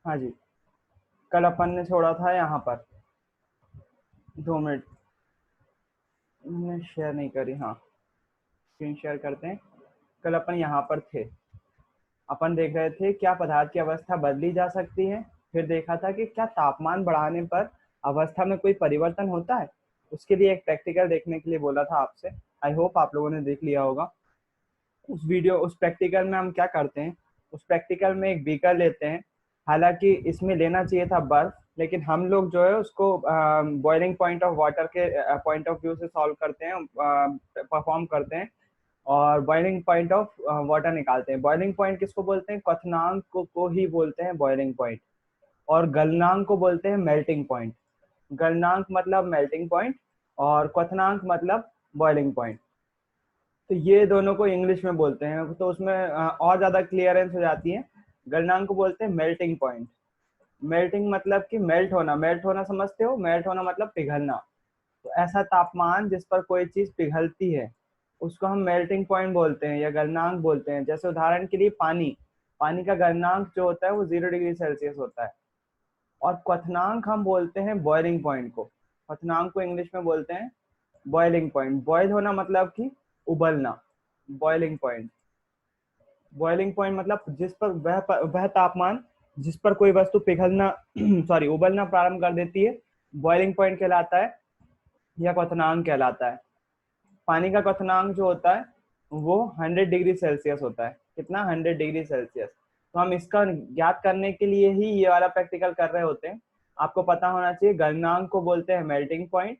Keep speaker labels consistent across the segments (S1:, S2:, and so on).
S1: हाँ जी, कल अपन ने छोड़ा था यहाँ पर। 2 मिनट, मैंने शेयर नहीं करी। हाँ, स्क्रीन शेयर करते हैं। कल अपन यहाँ पर थे। अपन देख रहे थे क्या पदार्थ की अवस्था बदली जा सकती है। फिर देखा था कि क्या तापमान बढ़ाने पर अवस्था में कोई परिवर्तन होता है। उसके लिए एक प्रैक्टिकल देखने के लिए बोला था आपसे। आई होप आप लोगों ने देख लिया होगा उस प्रैक्टिकल में हम क्या करते हैं। उस प्रैक्टिकल में एक बीकर लेते हैं। हालांकि इसमें लेना चाहिए था बर्फ, लेकिन हम लोग जो है उसको बॉइलिंग पॉइंट ऑफ वाटर के पॉइंट ऑफ व्यू से सॉल्व करते हैं, परफॉर्म करते हैं। और बॉइलिंग पॉइंट ऑफ वाटर निकालते हैं। बॉइलिंग पॉइंट किसको बोलते हैं? क्वथनांक को ही बोलते हैं बॉइलिंग पॉइंट। और गलनांक को बोलते हैं मेल्टिंग पॉइंट। गलनांक मतलब मेल्टिंग पॉइंट, और क्वथनांक मतलब बॉइलिंग पॉइंट। तो ये दोनों को इंग्लिश में बोलते हैं, तो उसमें और ज्यादा क्लियरेंस हो जाती है। गलनांक को बोलते हैं मेल्टिंग पॉइंट। मेल्टिंग मतलब कि मेल्ट होना। मेल्ट होना समझते हो? मेल्ट होना मतलब पिघलना। तो ऐसा तापमान जिस पर कोई चीज पिघलती है उसको हम मेल्टिंग पॉइंट बोलते हैं या गलनांक बोलते हैं। जैसे उदाहरण के लिए पानी। पानी का गलनांक जो होता है वो 0 डिग्री सेल्सियस होता है। और क्वथनांक हम बोलते हैं बॉइलिंग पॉइंट को। क्वथनांक को इंग्लिश में बोलते हैं बॉइलिंग पॉइंट। बॉयल होना मतलब कि उबलना। Boiling point. बॉइलिंग पॉइंट मतलब जिस पर वह तापमान जिस पर कोई वस्तु पिघलना सॉरी उबलना प्रारंभ कर देती है, बॉइलिंग पॉइंट कहलाता है या क्वथनांक कहलाता है। पानी का क्वथनांक जो होता है वो 100 डिग्री सेल्सियस होता है। कितना? 100 डिग्री सेल्सियस। तो हम इसका ज्ञात करने के लिए ही ये वाला प्रैक्टिकल कर रहे होते हैं। आपको पता होना चाहिए गलनांक को बोलते हैं मेल्टिंग पॉइंट,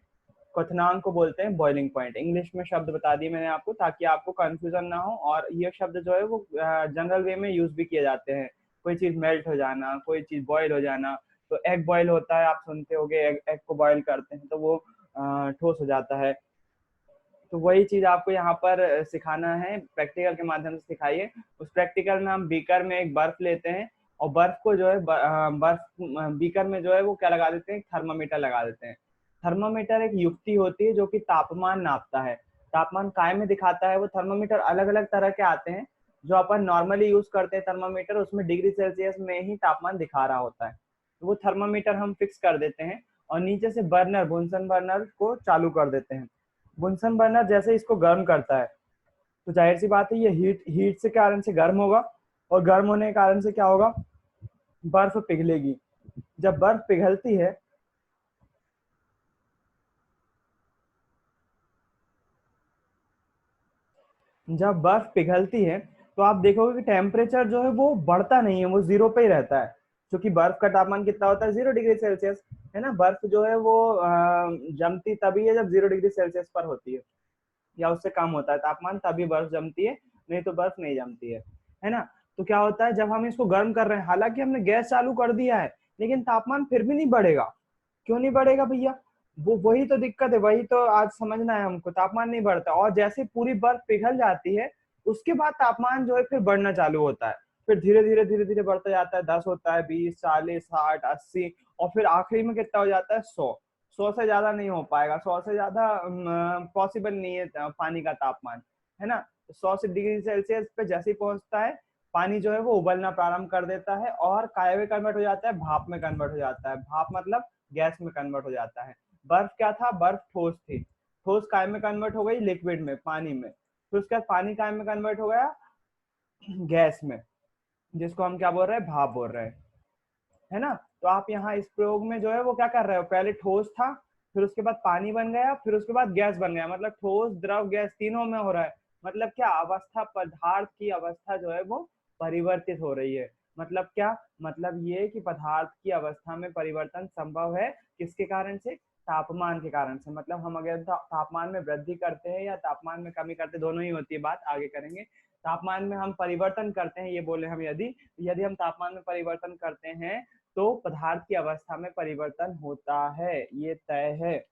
S1: क्वथनांक को बोलते हैं बॉइलिंग पॉइंट। इंग्लिश में शब्द बता दिए मैंने आपको ताकि आपको कंफ्यूजन ना हो। और ये शब्द जो है वो जनरल वे में यूज भी किए जाते हैं। कोई चीज मेल्ट हो जाना, कोई चीज बॉयल हो जाना। तो एग बॉयल होता है, आप सुनते होगे। एग को बॉयल करते हैं तो वो ठोस हो जाता है। तो वही चीज आपको यहाँ पर सिखाना है, प्रैक्टिकल के माध्यम से सिखाइए। उस प्रैक्टिकल में हम बीकर में एक बर्फ लेते हैं और बर्फ को जो है बर्फ बीकर में जो है वो क्या लगा देते हैं? थर्मामीटर लगा देते हैं। थर्मामीटर एक युक्ति होती है जो कि तापमान नापता है, तापमान काय में दिखाता है। वो थर्मामीटर अलग अलग तरह के आते हैं। जो अपन नॉर्मली यूज करते हैं थर्मामीटर, उसमें डिग्री सेल्सियस में ही तापमान दिखा रहा होता है। तो वो थर्मामीटर हम फिक्स कर देते हैं और नीचे से बर्नर, बुनसन बर्नर को चालू कर देते हैं। बुनसन बर्नर जैसे इसको गर्म करता है तो जाहिर सी बात है ये हीट हीट से कारण से गर्म होगा। और गर्म होने के कारण से क्या होगा? बर्फ पिघलेगी। जब बर्फ पिघलती है जब बर्फ पिघलती है तो आप देखोगे कि टेम्परेचर जो है वो बढ़ता नहीं है, वो जीरो पे ही रहता है। क्योंकि बर्फ का तापमान कितना होता है? 0 डिग्री सेल्सियस। है ना? बर्फ जो है वो जमती तभी है जब 0 डिग्री सेल्सियस पर होती है या उससे कम होता है तापमान, तभी बर्फ जमती है। नहीं तो बर्फ नहीं जमती है ना? तो क्या होता है जब हम इसको गर्म कर रहे हैं, हालांकि हमने गैस चालू कर दिया है, लेकिन तापमान फिर भी नहीं बढ़ेगा। क्यों नहीं बढ़ेगा भैया? वो वही तो दिक्कत है, वही तो आज समझना है हमको। तापमान नहीं बढ़ता और जैसे पूरी बर्फ पिघल जाती है उसके बाद तापमान जो है फिर बढ़ना चालू होता है। फिर धीरे धीरे धीरे धीरे बढ़ता जाता है। 10 होता है, 20, 40, 60, 80, और फिर आखिरी में कितना हो जाता है? 100। 100 से ज्यादा नहीं हो पाएगा। 100 से ज्यादा पॉसिबल नहीं है पानी का तापमान। है ना? 100 से डिग्री सेल्सियस पे जैसे ही पहुंचता है पानी जो है वो उबलना प्रारंभ कर देता है और काय में कन्वर्ट हो जाता है, भाप में कन्वर्ट हो जाता है। भाप मतलब गैस में कन्वर्ट हो जाता है। बर्फ क्या था? बर्फ ठोस थी। ठोस काय में कन्वर्ट हो गई? लिक्विड में, पानी में। फिर उसके बाद पानी काय में कन्वर्ट हो गया? गैस में, जिसको हम क्या बोल रहे हैं? भाप बोल रहे हैं। है ना? तो आप यहाँ इस प्रयोग में जो है वो क्या कर रहे हो? पहले ठोस था, फिर उसके बाद पानी बन गया, फिर उसके बाद गैस बन गया। मतलब ठोस, द्रव, गैस तीनों में हो रहा है। मतलब क्या? अवस्था, पदार्थ की अवस्था जो है वो परिवर्तित हो रही है। मतलब क्या? मतलब ये कि पदार्थ की अवस्था में परिवर्तन संभव है किसके कारण से? तापमान के कारण से। मतलब हम अगर तापमान में वृद्धि करते हैं या तापमान में कमी करते हैं, दोनों ही होती है, बात आगे करेंगे। तापमान में हम परिवर्तन करते हैं, ये बोले हम। यदि यदि हम तापमान में परिवर्तन करते हैं तो पदार्थ की अवस्था में परिवर्तन होता है, ये तय है।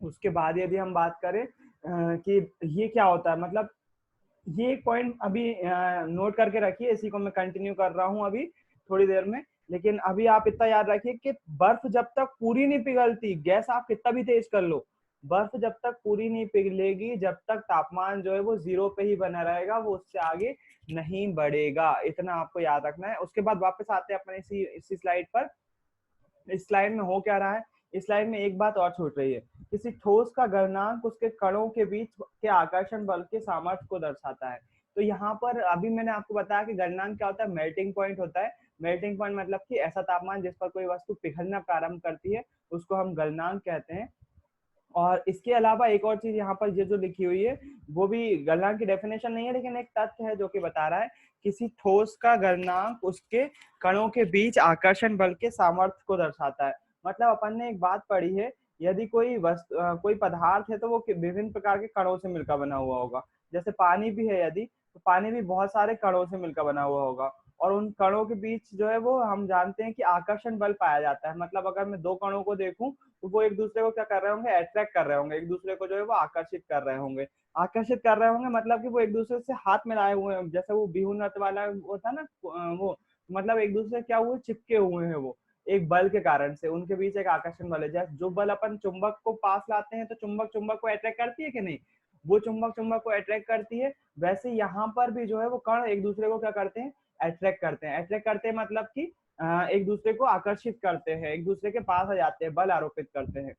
S1: उसके बाद यदि हम बात करें कि ये क्या होता है, मतलब ये एक पॉइंट अभी नोट करके रखिए। इसी को मैं कंटिन्यू कर रहा हूँ अभी थोड़ी देर में। लेकिन अभी आप इतना याद रखिए कि बर्फ जब तक पूरी नहीं पिघलती, गैस आप कितना भी तेज कर लो, बर्फ जब तक पूरी नहीं पिघलेगी, जब तक तापमान जो है वो 0 पे ही बना रहेगा, वो उससे आगे नहीं बढ़ेगा। इतना आपको याद रखना है। उसके बाद वापस आते हैं अपने इसी स्लाइड पर। इस स्लाइड में हो क्या रहा है, इस स्लाइड में एक बात और छूट रही है। किसी ठोस का गलनांक उसके कणों के बीच के आकर्षण बल के सामर्थ्य को दर्शाता है। तो यहाँ पर अभी मैंने आपको बताया कि गलनांक क्या होता है, मेल्टिंग पॉइंट होता है। मेल्टिंग पॉइंट मतलब कि ऐसा तापमान जिस पर कोई वस्तु पिघलना प्रारंभ करती है, उसको हम गलनांक कहते हैं। और इसके अलावा एक और चीज यहाँ पर ये जो लिखी हुई है, वो भी गलनांक की डेफिनेशन नहीं है, लेकिन एक तथ्य है जो कि बता रहा है किसी ठोस का गलनांक उसके कणों के बीच आकर्षण बल के सामर्थ्य को दर्शाता है। मतलब अपन ने एक बात पढ़ी है, यदि कोई कोई पदार्थ है तो वो विभिन्न प्रकार के कणों से मिलकर बना हुआ होगा। जैसे पानी भी है यदि, तो पानी भी बहुत सारे कणों से मिलकर बना हुआ होगा। और उन कणों के बीच जो है वो हम जानते हैं कि आकर्षण बल पाया जाता है। मतलब अगर मैं दो कणों को देखूं तो वो एक दूसरे को क्या कर रहे होंगे, अट्रैक्ट कर रहे होंगे, एक दूसरे को जो है वो आकर्षित कर रहे होंगे। आकर्षित कर रहे होंगे मतलब कि वो एक दूसरे से हाथ मिलाए हुए हैं, जैसे वो बिहू नट वाला वो था ना, वो मतलब एक दूसरे क्या हुए, चिपके हुए हैं वो एक बल के कारण से। उनके बीच एक आकर्षण बल है। जैसे जो बल अपन चुंबक को पास लाते हैं तो चुंबक चुंबक को अट्रैक्ट करती है कि नहीं, वो चुंबक चुंबक को अट्रैक्ट करती है। वैसे यहाँ पर भी जो है वो कण एक दूसरे को क्या करते हैं, अट्रैक्ट करते हैं। अट्रैक्ट करते हैं मतलब कि एक दूसरे को आकर्षित करते हैं, एक दूसरे के पास आ जाते हैं, बल आरोपित करते हैं।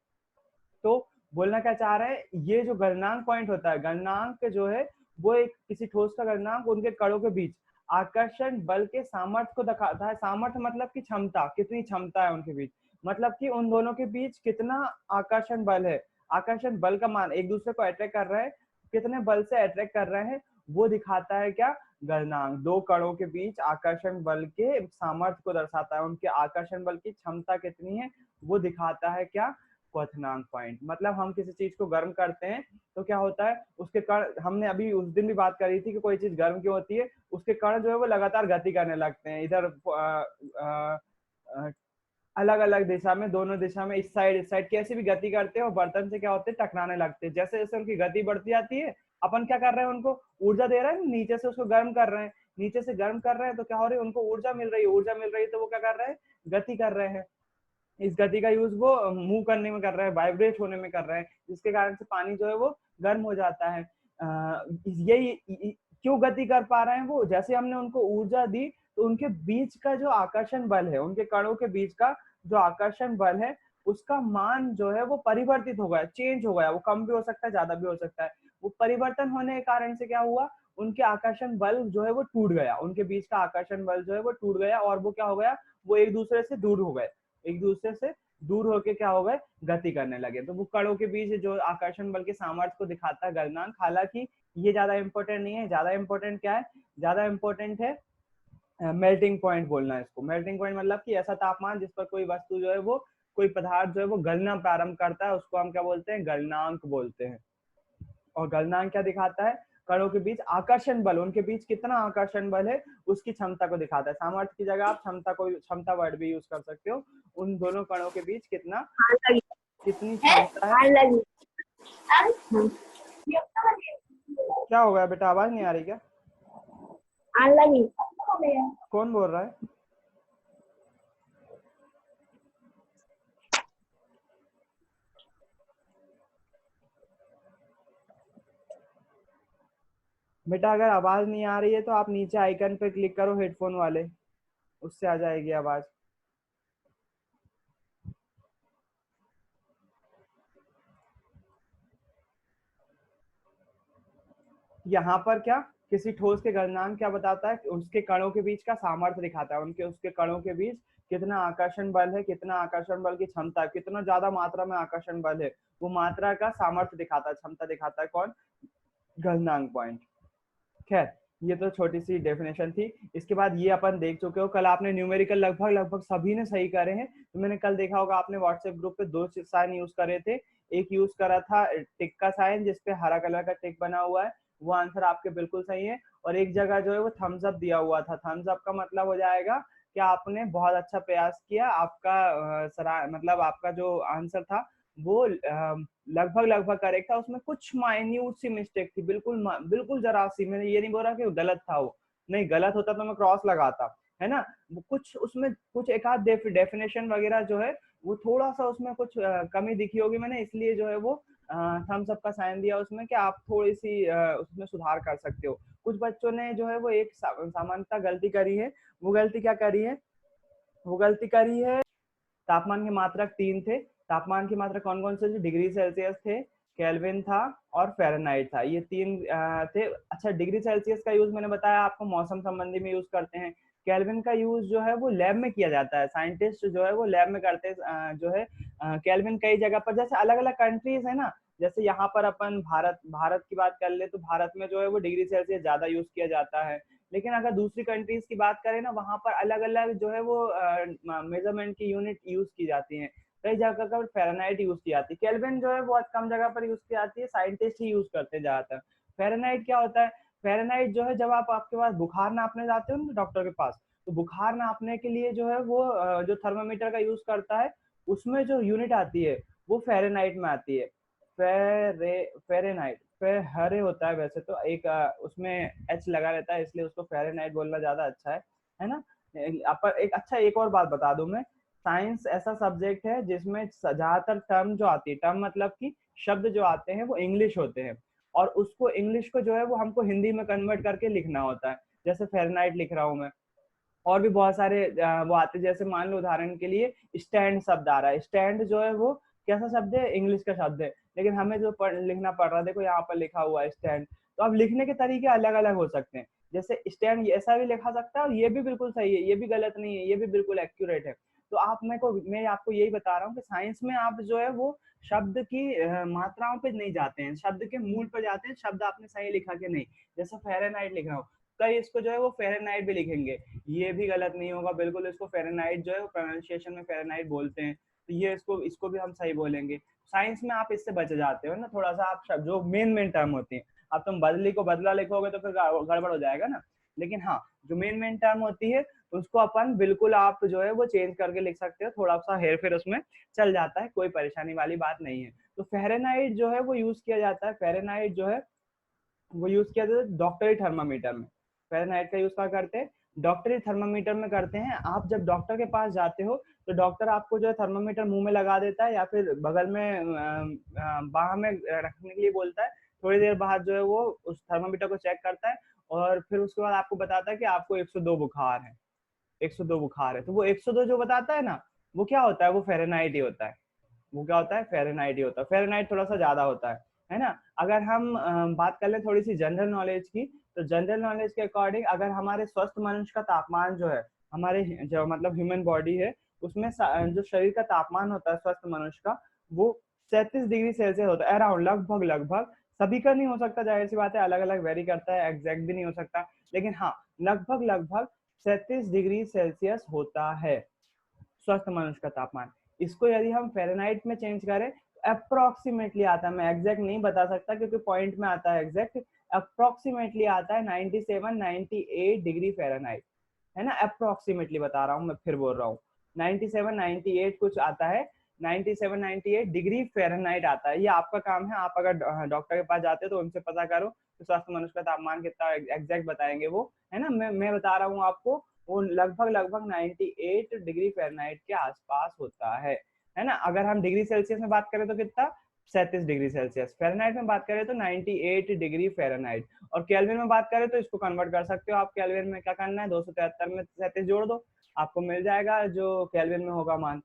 S1: तो बोलना क्या चाह रहे हैं, ये जो गलनांक पॉइंट होता है, गलनांक जो है वो एक किसी ठोस का गलनांक उनके कणों के बीच आकर्षण बल के सामर्थ्य को दिखाता है। सामर्थ्य मतलब कि क्षमता, कितनी क्षमता है उनके बीच, मतलब कि उन दोनों के बीच कितना आकर्षण बल है। आकर्षण बल का मान, एक दूसरे को अट्रैक्ट कर रहे हैं, कितने बल से अट्रैक्ट कर रहे हैं, वो दिखाता है क्या, गलनांक। दो कणों के बीच आकर्षण बल के सामर्थ्य को दर्शाता है, उनके आकर्षण बल की क्षमता कितनी है वो दिखाता है क्या, क्वथनांक पॉइंट। मतलब हम किसी चीज को गर्म करते हैं तो क्या होता है, उसके कण, हमने अभी उस दिन भी बात करी थी कि कोई चीज गर्म क्यों होती है, उसके कण जो है वो लगातार गति करने लगते हैं, इधर अलग अलग दिशा में, दोनों दिशा में, इस साइड कैसे भी गति करते हैं और बर्तन से क्या होते हैं, टकराने लगते हैं। जैसे जैसे उनकी गति बढ़ती जाती है, अपन क्या कर रहे हैं, उनको ऊर्जा दे रहे हैं, नीचे से उसको गर्म कर रहे हैं, नीचे से गर्म कर रहे हैं तो क्या हो रही है, उनको ऊर्जा मिल रही है, ऊर्जा मिल रही है तो वो क्या कर रहे हैं, गति कर रहे हैं। इस गति का यूज वो मूव करने में कर रहे हैं, वाइब्रेट होने में कर रहे हैं, जिसके कारण से पानी जो है वो गर्म हो जाता है। यही क्यों गति कर पा रहे हैं वो, जैसे हमने उनको ऊर्जा दी तो उनके बीच का जो आकर्षण बल है, उनके कणों के बीच का जो आकर्षण बल है, उसका मान जो है वो परिवर्तित हो गया, चेंज हो गया। वो कम भी हो सकता है, ज्यादा भी हो सकता है। वो परिवर्तन होने के कारण से क्या हुआ, उनके आकर्षण बल जो है वो टूट गया, उनके बीच का आकर्षण बल जो है वो टूट गया, और वो क्या हो गया, वो एक दूसरे से दूर हो गए, एक दूसरे से दूर होके क्या हो गए, गति करने लगे। तो वो कणों के बीच जो आकर्षण बल के सामर्थ्य को दिखाता है गलनांक। हालांकि ये ज्यादा इंपॉर्टेंट नहीं है, ज्यादा इंपॉर्टेंट क्या है, ज्यादा इंपॉर्टेंट है मेल्टिंग पॉइंट बोलना है इसको। मेल्टिंग पॉइंट मतलब कि ऐसा तापमान जिस पर कोई वस्तु जो है वो, कोई पदार्थ जो है वो गलना प्रारंभ करता है, उसको हम क्या बोलते हैं, गलनांक बोलते हैं। और गलनांक क्या दिखाता है, कणों के बीच आकर्षण बल, उनके बीच कितना आकर्षण बल है उसकी क्षमता को दिखाता है। सामर्थ्य की जगह आप क्षमता को, क्षमता वर्ड भी यूज कर सकते हो। उन दोनों कणों के बीच कितना, कितनी क्षमता है। क्या हो गया बेटा, आवाज नहीं आ रही क्या, कौन बोल रहा है? बेटा अगर आवाज नहीं आ रही है तो आप नीचे आइकन पे क्लिक करो हेडफोन वाले, उससे आ जाएगी आवाज। यहाँ पर क्या, किसी ठोस के गलनांक क्या बताता है, उसके कणों के बीच का सामर्थ्य दिखाता है, उनके उसके कणों के बीच कितना आकर्षण बल है, कितना आकर्षण बल की क्षमता है, कितना ज्यादा मात्रा में आकर्षण बल है, वो मात्रा का सामर्थ्य दिखाता है, क्षमता दिखाता है कौन, गलनांक पॉइंट। खैर ये तो छोटी सी डेफिनेशन थी। इसके बाद ये अपन देख चुके हो, कल आपने न्यूमेरिकल लगभग लगभग सभी ने सही करे हैं। तो मैंने कल देखा होगा आपने व्हाट्सएप ग्रुप पे दो साइन यूज करे थे। एक यूज करा था टिक का साइन, जिसपे हरा कलर का टिक बना हुआ है, वो आंसर आपके बिल्कुल सही है। और एक जगह जो है वो थम्स अप दिया हुआ था, थम्स अप का मतलब हो जाएगा कि आपने बहुत अच्छा प्रयास किया, आपका मतलब आपका जो आंसर था वो लगभग लगभग करेक्ट था। उसमें कुछ माइन्यूट सी मिस्टेक थी, बिल्कुल बिल्कुल जरा सी। मैंने ये नहीं बोला कि गलत था वो, नहीं गलत होता तो मैं क्रॉस लगाता, है ना। वो कुछ उसमें कुछ एक आध डेफिनेशन वगैरह जो है वो थोड़ा सा उसमें कुछ कमी दिखी होगी मैंने, इसलिए जो है वो थम्स अप का साइन दिया उसमें कि आप थोड़ी सी उसमें सुधार कर सकते हो। कुछ बच्चों ने जो है वो एक सामान्यतः गलती करी है। वो गलती क्या करी है? वो गलती करी है, तापमान के मात्रक 3 थे। तापमान की मात्रा कौन कौन से थे? डिग्री सेल्सियस थे, केल्विन था और फ़ारेनहाइट था। ये 3 थे। अच्छा, डिग्री सेल्सियस का यूज मैंने बताया आपको मौसम संबंधी में यूज करते हैं। केल्विन का यूज जो है वो लैब में किया जाता है, साइंटिस्ट जो है वो लैब में करते हैं। जो है केल्विन कई जगह पर, जैसे अलग अलग कंट्रीज है ना, जैसे यहाँ पर अपन भारत भारत की बात कर ले तो भारत में जो है वो डिग्री सेल्सियस ज्यादा यूज किया जाता है। लेकिन अगर दूसरी कंट्रीज की बात करें ना, वहां पर अलग अलग जो है वो मेजरमेंट की यूनिट यूज की जाती है। कई जगह पर फ़ारेनहाइट यूज की जाती है। केल्विन जो है बहुत कम जगह पर यूज की जाती है, साइंटिस्ट ही यूज करते हैं ज्यादातर। फ़ारेनहाइट क्या होता है? फ़ारेनहाइट जो है, जब आप आपके पास बुखार नापने जाते हो ना डॉक्टर के पास, तो बुखार नापने के लिए जो है वो जो थर्मामीटर का यूज करता है, उसमें जो यूनिट आती है वो फ़ारेनहाइट में आती है। फ़ारेनहाइट हरे होता है वैसे तो, एक उसमें एच लगा रहता है, इसलिए उसको फ़ारेनहाइट बोलना ज्यादा अच्छा है ना। पर एक अच्छा, एक और बात बता दूं मैं, साइंस ऐसा सब्जेक्ट है जिसमें ज्यादातर टर्म जो आती है, टर्म मतलब कि शब्द जो आते हैं वो इंग्लिश होते हैं, और उसको इंग्लिश को जो है वो हमको हिंदी में कन्वर्ट करके लिखना होता है। जैसे फ़ारेनहाइट लिख रहा हूँ मैं, और भी बहुत सारे वो आते हैं। जैसे मान लो उदाहरण के लिए स्टैंड शब्द आ रहा है, स्टैंड जो है वो कैसा शब्द है? इंग्लिश का शब्द है, लेकिन हमें जो लिखना पड़ रहा है, देखो यहाँ पर लिखा हुआ है स्टैंड। तो अब लिखने के तरीके अलग अलग हो सकते हैं। जैसे स्टैंड ऐसा भी लिखा सकता है, और ये भी बिल्कुल सही है, ये भी गलत नहीं है, ये भी बिल्कुल एक्यूरेट है। तो मैं आपको यही बता रहा हूँ कि साइंस में आप जो है वो शब्द की मात्राओं पे नहीं जाते हैं, शब्द के मूल पर जाते हैं, शब्द आपने सही लिखा कि नहीं। जैसे फ़ारेनहाइट लिख रहा हूँ, कई इसको जो है वो फ़ारेनहाइट भी लिखेंगे, ये भी गलत नहीं होगा बिल्कुल। इसको फ़ारेनहाइट जो है वो प्रोनाउंसिएशन में फ़ारेनहाइट बोलते हैं, तो ये इसको इसको भी हम सही बोलेंगे। साइंस में आप इससे बच जाते हो ना थोड़ा सा, आप जो मेन टर्म होती है, अब तुम बदली को बदला लिखोगे तो फिर गड़बड़ हो जाएगा ना। लेकिन हाँ, जो मेन टर्म होती है उसको अपन बिल्कुल आप जो है वो चेंज करके लिख सकते हो, थोड़ा सा हेर फेर उसमें चल जाता है, कोई परेशानी वाली बात नहीं है। तो फ़ारेनहाइट जो है वो यूज किया जाता है, फ़ारेनहाइट जो है वो यूज किया जाता है डॉक्टरी थर्मामीटर में। फ़ारेनहाइट का यूज क्या करते हैं? डॉक्टरी थर्मामीटर में करते हैं। आप जब डॉक्टर के पास जाते हो तो डॉक्टर आपको जो है थर्मामीटर मुंह में लगा देता है, या फिर बगल में बाह में रखने के लिए बोलता है। थोड़ी देर बाद जो है वो उस थर्मामीटर को चेक करता है, और फिर उसके बाद आपको बताता है कि आपको 102 बुखार है, 102 बुखार है। तो वो 102 जो बताता है ना, वो क्या होता है? वो फ़ारेनहाइट ही होता है। वो क्या होता है? फ़ारेनहाइट ही होता है। फ़ारेनहाइट थोड़ा सा ज्यादा होता है ना। अगर हम बात कर लें थोड़ी सी जनरल नॉलेज की, तो जनरल नॉलेज के अकॉर्डिंग अगर हमारे स्वस्थ मनुष्य का तापमान जो है, हमारे जो मतलब ह्यूमन बॉडी है, उसमें जो शरीर का तापमान होता है स्वस्थ मनुष्य का, वो 37 डिग्री सेल्सियस होता है अराउंड, लगभग लगभग। सभी का नहीं हो सकता, जाहिर सी बात है, अलग अलग वेरी करता है, एग्जैक्ट भी नहीं हो सकता, लेकिन हाँ, लगभग लगभग 37 डिग्री सेल्सियस होता है स्वस्थ मनुष्य का तापमान। इसको यदि हम फ़ारेनहाइट में चेंज करें तो अप्रोक्सीमेटली आता है, मैं एग्जैक्ट नहीं बता सकता क्योंकि पॉइंट में आता है एग्जैक्ट, अप्रोक्सीमेटली आता है 97 98 डिग्री फ़ारेनहाइट, है ना। अप्रोक्सीमेटली बता रहा हूँ, मैं फिर बोल रहा हूँ, 97 98 कुछ आता है, 97 98 डिग्री फ़ारेनहाइट आता है। ये आपका काम है, आप अगर डॉक्टर के पास जाते हो तो उनसे पता करो तो स्वस्थ मनुष्य का तापमान कितना एग्जैक्ट बताएंगे वो, है ना। मैं बता रहा हूँ आपको, वो लगभग लगभग 98 डिग्री फ़ारेनहाइट के आसपास होता है ना। अगर हम डिग्री सेल्सियस में बात करें तो कितना? 37 डिग्री सेल्सियस। फ़ारेनहाइट में बात करें तो 98 डिग्री फ़ारेनहाइट। और केल्विन में बात करें तो इसको कन्वर्ट कर सकते हो आप। केल्विन में क्या करना है? 273 में 37 जोड़ दो, आपको मिल जाएगा जो केल्विन में होगा मान।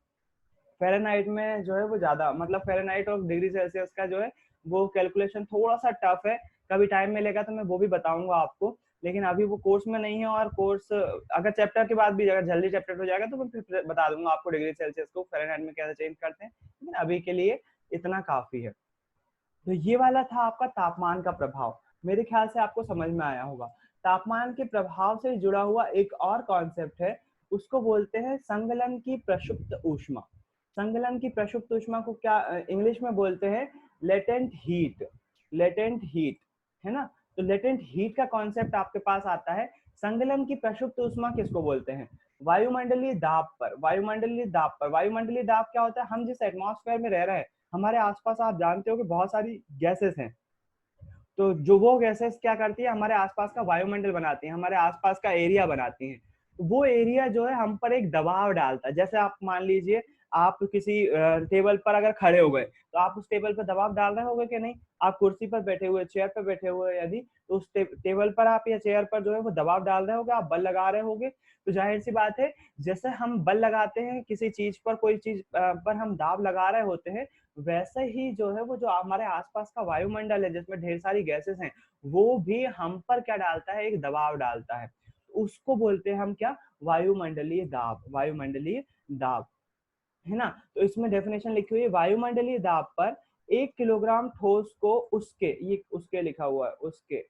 S1: फ़ारेनहाइट में जो है वो ज्यादा, मतलब फ़ारेनहाइट और डिग्री सेल्सियस का जो है वो कैलकुलेशन थोड़ा सा टफ है। कभी टाइम मिलेगा तो मैं वो भी बताऊंगा आपको, लेकिन अभी वो कोर्स में नहीं है। और कोर्स अगर चैप्टर के बाद भी अगर जल्दी चैप्टर हो जाएगा तो मैं फिर बता दूंगा आपको डिग्री सेल्सियस को फ़ारेनहाइट में कैसे चेंज करते हैं, लेकिन अभी के लिए इतना काफी है। तो ये वाला था आपका तापमान का प्रभाव, मेरे ख्याल से आपको समझ में आया होगा। तापमान के प्रभाव से जुड़ा हुआ एक और कॉन्सेप्ट है, उसको बोलते हैं संगलन की प्रसुप्त ऊष्मा। संगलन की प्रसुप्त ऊष्मा को क्या इंग्लिश में बोलते हैं? Latent heat. लेटेंट हीट, है ना। तो लेटेंट हीट का कॉन्सेप्ट आपके पास आता है। संगलन की प्रसुप्त ऊष्मा किसको बोलते हैं? वायुमंडलीय दाब पर। वायुमंडलीय दाब पर, वायुमंडलीय दाब क्या होता है? हम जिस एटमॉस्फेयर में रह रहे हैं, हमारे आसपास आप जानते हो कि बहुत सारी गैसेस हैं। तो जो वो गैसेस क्या करती है? हमारे आसपास का वायुमंडल बनाती है, हमारे आसपास का एरिया बनाती है। तो वो एरिया जो है हम पर एक दबाव डालता है। जैसे आप मान लीजिए आप किसी टेबल पर अगर खड़े हो गए तो आप उस टेबल पर दबाव डाल रहे होगे कि नहीं। आप कुर्सी पर बैठे हुए, चेयर पर बैठे हुए यदि, तो उस टेबल पर आप या चेयर पर जो है वो दबाव डाल रहे होगे, आप बल लगा रहे होगे। तो जाहिर सी बात है, जैसे हम बल लगाते हैं किसी चीज पर, कोई चीज पर हम दाब लगा रहे होते हैं, वैसे ही जो है वो जो हमारे आसपास का वायुमंडल है जिसमें ढेर सारी गैसेस हैं, वो भी हम पर क्या डालता है, एक दबाव डालता है। उसको बोलते हैं हम क्या, वायुमंडलीय दाब। वायुमंडलीय दाब, है ना। तो इसमें डेफिनेशन लिखी हुई है, वायुमंडलीय दाब पर 1 किलोग्राम ठोस को उसके, ये उसके लिखा हुआ है, उसके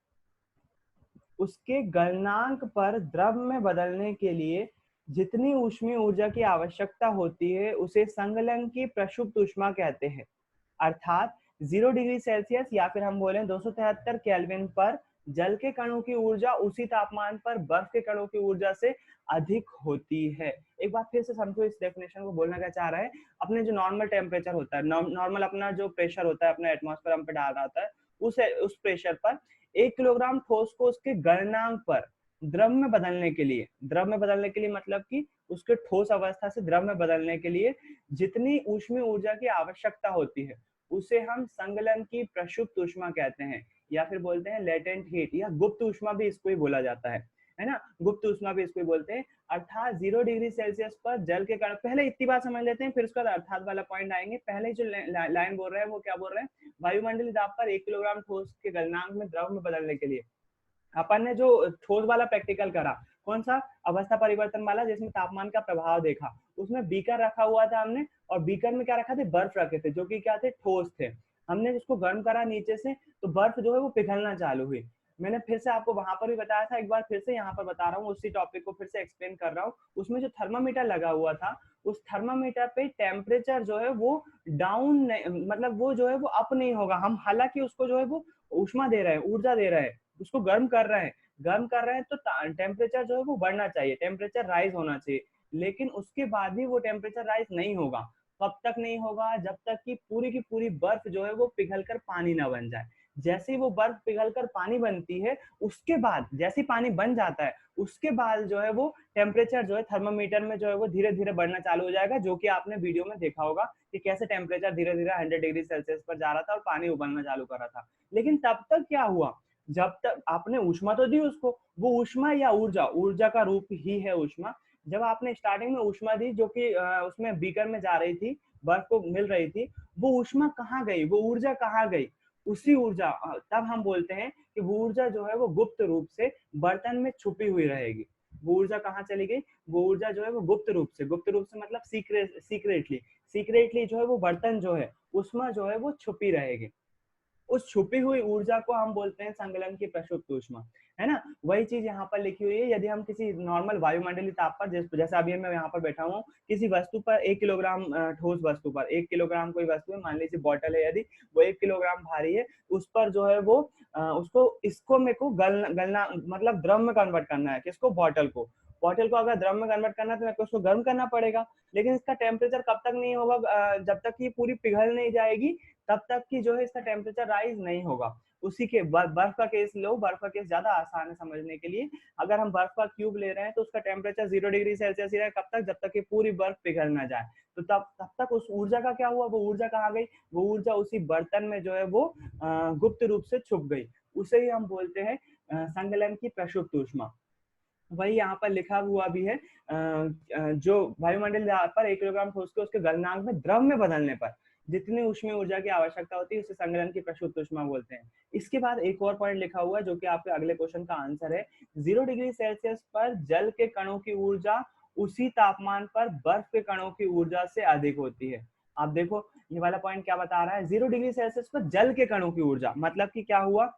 S1: उसके गलनांक पर द्रव में बदलने के लिए जितनी ऊष्मीय ऊर्जा की आवश्यकता होती है उसे संगलन की प्रसुप्त ऊष्मा कहते हैं। अर्थात 0 डिग्री सेल्सियस या फिर हम बोले 273 केल्विन पर जल के कणों की ऊर्जा उसी तापमान पर बर्फ के कणों की ऊर्जा से अधिक होती है। एक बात फिर से समझो, इस डेफिनेशन को बोलना क्या चाह रहा है। अपने जो नॉर्मल टेम्परेचर होता है, नॉर्मल अपना जो प्रेशर होता है अपना एटमॉस्फेयर हम पे डाल रहा होता है, उस प्रेशर पर 1 किलोग्राम ठोस को उसके गलनांक पर द्रव में बदलने के लिए, द्रव में बदलने के लिए मतलब कि उसके ठोस अवस्था से द्रव में बदलने के लिए जितनी ऊष्मीय ऊर्जा की आवश्यकता होती है उसे हम संगलन की प्रसुप्त ऊष्मा कहते हैं, या फिर बोलते हैं लेटेंट हीट, या गुप्त ऊष्मा भी इसको ही बोला जाता है ना, गुप्त ऊष्मा भी इसको ही बोलते हैं। अर्थात 0 डिग्री सेल्सियस पर जल के कण, पहले इतनी बात समझ लेते हैं फिर उसके बाद अर्थात वाला पॉइंट आएंगे। पहले जो लाइन बोल रहे हैं वो क्या बोल रहे हैं, वायुमंडलीय दाब पर 1 किलोग्राम ठोस के गलनांक में द्रव में बदलने के लिए अपन ने जो ठोस वाला प्रैक्टिकल करा, कौन सा, अवस्था परिवर्तन वाला, जिसमें तापमान का प्रभाव देखा, उसमें बीकर रखा हुआ था हमने, और बीकर में क्या रखा थे, बर्फ रखे थे जो कि क्या थे, ठोस थे। हमने उसको गर्म करा नीचे से तो बर्फ जो है वो पिघलना चालू हुई। मैंने फिर से आपको वहां पर भी बताया था, एक बार फिर से यहाँ पर बता रहा हूँ, उसी टॉपिक को फिर से एक्सप्लेन कर रहा हूँ। उसमें जो थर्मामीटर लगा हुआ था, उस थर्मामीटर पे टेम्परेचर जो है वो डाउन, मतलब वो जो है वो अप नहीं होगा। हम हालांकि उसको जो है वो ऊष्मा दे रहे हैं, ऊर्जा दे रहे हैं, उसको गर्म कर रहे हैं, गर्म कर रहे हैं, तो टेम्परेचर जो है वो बढ़ना चाहिए, टेम्परेचर राइज होना चाहिए। लेकिन उसके बाद भी वो टेम्परेचर राइज नहीं होगा। कब तक नहीं होगा, जब तक कि पूरी की पूरी बर्फ जो है वो पिघलकर पानी ना बन जाए। जैसे ही वो बर्फ पिघलकर पानी बनती है, उसके बाद जैसे ही पानी बन जाता है, उसके बाद जो है वो टेम्परेचर जो है थर्मामीटर में जो है वो धीरे धीरे बढ़ना चालू हो जाएगा, जो कि आपने वीडियो में देखा होगा कि कैसे टेम्परेचर धीरे धीरे 100 डिग्री सेल्सियस पर जा रहा था और पानी उबलना चालू कर रहा था। लेकिन तब तक क्या हुआ, जब तक आपने ऊष्मा तो दी उसको, वो ऊष्मा या ऊर्जा, ऊर्जा का रूप ही है ऊष्मा। जब आपने स्टार्टिंग में ऊष्मा दी जो कि उसमें बीकर में जा रही थी, बर्फ को मिल रही थी, वो ऊष्मा कहाँ गई, वो ऊर्जा कहाँ गई, उसी ऊर्जा, तब हम बोलते हैं कि वो ऊर्जा जो है वो गुप्त रूप से बर्तन में छुपी हुई रहेगी। वो ऊर्जा कहाँ चली गई, वो ऊर्जा जो है वो गुप्त रूप से, गुप्त रूप से मतलब सीक्रेटली, सीक्रेटली जो है वो बर्तन जो है उसमें जो है वो छुपी रहेगी। उस छुपी हुई ऊर्जा को हम बोलते हैं संगलन की प्रसुप्त ऊष्मा, है ना। वही चीज यहाँ पर लिखी हुई है। यदि हम किसी नॉर्मल वायुमंडलीय ताप पर, जैसे अभी मैं यहाँ पर बैठा हूँ, किसी वस्तु पर 1 किलोग्राम ठोस वस्तु पर 1 किलोग्राम कोई वस्तु है, मान लीजिए बॉटल है, यदि वो 1 किलोग्राम भारी है, उस पर जो है वो उसको, इसको मेरे को गलना मतलब द्रव में कन्वर्ट करना है, किसको, बॉटल को। बॉटल को अगर द्रव में कन्वर्ट करना है तो मेरे को उसको गर्म करना पड़ेगा। लेकिन इसका टेम्परेचर कब तक नहीं होगा, जब तक ये पूरी पिघल नहीं जाएगी तब तक की जो है इसका टेम्परेचर राइज नहीं होगा। उसी के बर्फ का केस लो, बर्फ का केस ज्यादा आसान है समझने के लिए। अगर हम बर्फ का क्यूब ले रहे हैं तो उसका टेम्परेचर 0 डिग्री सेल्सियस ही रहे, कब तक, जब तक कि पूरी बर्फ पिघल ना जाए। तो तब तक उस ऊर्जा का क्या हुआ, वो ऊर्जा कहाँ गई, वो ऊर्जा उसी बर्तन में जो है वो गुप्त रूप से छुप गई। उसे ही हम बोलते हैं संगलन की प्रसुप्त ऊष्मा। वही यहाँ पर लिखा हुआ भी है, जो वायुमंडल पर 1 किलोग्राम ठोस के उसके गलनांक में द्रव में बदलने पर जितनी ऊष्मीय ऊर्जा की आवश्यकता होती है उसे संगलन की प्रसुप्त ऊष्मा बोलते हैं। इसके बाद एक और पॉइंट लिखा हुआ है जो कि आपके अगले क्वेश्चन का आंसर है, 0 डिग्री सेल्सियस पर जल के कणों की ऊर्जा उसी तापमान पर बर्फ के कणों की ऊर्जा से अधिक होती है। आप देखो ये वाला पॉइंट क्या बता रहा है, 0 डिग्री सेल्सियस पर जल के कणों की ऊर्जा, मतलब कि क्या हुआ,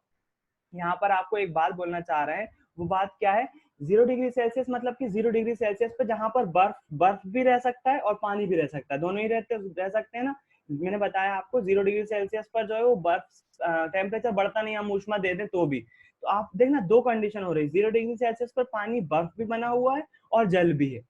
S1: यहाँ पर आपको एक बात बोलना चाह रहे हैं। वो बात क्या है, 0 डिग्री सेल्सियस मतलब कि 0 डिग्री सेल्सियस पर जहां पर बर्फ बर्फ भी रह सकता है और पानी भी रह सकता है, दोनों ही रह सकते हैं ना। मैंने बताया आपको 0 डिग्री सेल्सियस पर जो है वो बर्फ टेम्परेचर बढ़ता नहीं, हम ऊष्मा दे दें तो भी। तो आप देखना दो कंडीशन हो रही है, 0 डिग्री सेल्सियस पर पानी बर्फ भी बना हुआ है और जल भी है।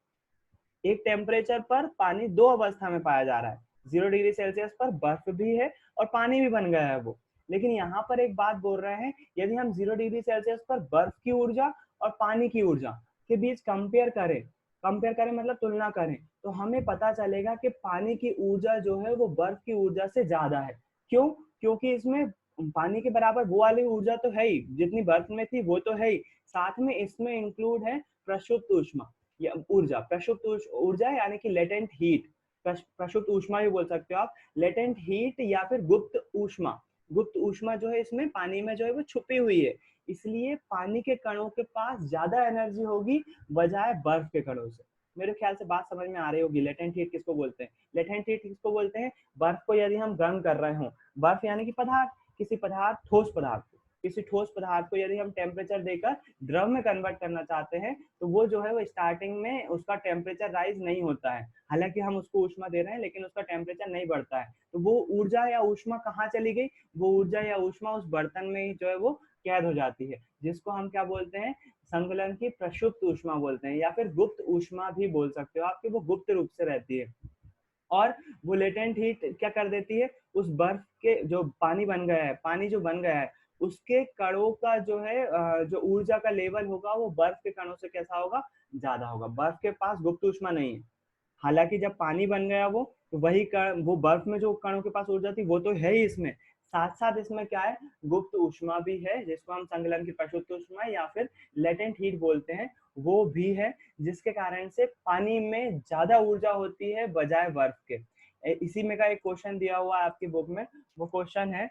S1: एक टेम्परेचर पर पानी दो अवस्था में पाया जा रहा है, 0 डिग्री सेल्सियस पर बर्फ भी है और पानी भी बन गया है वो। लेकिन यहाँ पर एक बात बोल रहे हैं, यदि हम 0 डिग्री सेल्सियस पर बर्फ की ऊर्जा और पानी की ऊर्जा के बीच कंपेयर करें कंपेयर करें मतलब तुलना करें, तो हमें पता चलेगा कि पानी की ऊर्जा जो है वो बर्फ की ऊर्जा से ज्यादा है। क्यों? क्योंकि इसमें पानी के बराबर वो वाली ऊर्जा तो है ही, जितनी बर्फ में थी वो तो है ही, साथ में इसमें इंक्लूड है प्रसुप्त ऊष्मा या ऊर्जा। प्रसुप्त ऊर्जा यानी कि लेटेंट हीट, प्रसुप्त ऊष्मा भी बोल सकते हो आप, लेटेंट हीट या फिर गुप्त ऊष्मा। गुप्त ऊष्मा जो है इसमें पानी में जो है वो छुपी हुई है, इसलिए पानी के कणों के पास ज्यादा एनर्जी होगी बजाय बर्फ के कणों से। मेरे ख्याल से बात समझ में आ रही होगी। लेटेंट हीट किसको बोलते हैं? लेटेंट हीट किसको बोलते हैं? बर्फ को यदि हम गर्म कर रहे हो, बर्फ यानी कि पदार्थ, किसी पदार्थ, ठोस पदार्थ, किसी ठोस पदार्थ को यदि हम टेम्परेचर देकर द्रव में कन्वर्ट करना चाहते हैं, तो वो जो है वो स्टार्टिंग में उसका टेम्परेचर राइज नहीं होता है, हालांकि हम उसको ऊष्मा दे रहे हैं लेकिन उसका टेम्परेचर नहीं बढ़ता है। तो वो ऊर्जा या ऊष्मा कहाँ चली गई? वो ऊर्जा या ऊष्मा उस बर्तन में ही जो है वो कैद हो जाती है, जिसको हम क्या बोलते हैं? संकलन की प्रसुप्त ऊष्मा बोलते हैं, या फिर गुप्त ऊष्मा भी बोल सकते हो आपकी, वो गुप्त रूप से रहती है। और वो लेटेंट हीट क्या कर देती है? उस बर्फ के जो पानी बन गया है, पानी जो बन गया है, उसके कणों का जो है जो ऊर्जा का लेवल होगा वो बर्फ के कणों से कैसा होगा? ज्यादा होगा। बर्फ के पास गुप्त ऊष्मा नहीं है, हालांकि जब पानी बन गया वो, तो वही कण, वो बर्फ में जो कणों के पास ऊर्जा थी वो तो है ही इसमें, साथ साथ इसमें क्या है? गुप्त ऊष्मा भी है, जिसको हम संकलन की प्रसुप्त ऊष्मा या फिर लेटेंट हीट बोलते हैं, वो भी है, जिसके कारण से पानी में ज्यादा ऊर्जा होती है बजाय बर्फ के। इसी में का एक क्वेश्चन दिया हुआ है आपकी बुक में, वो क्वेश्चन है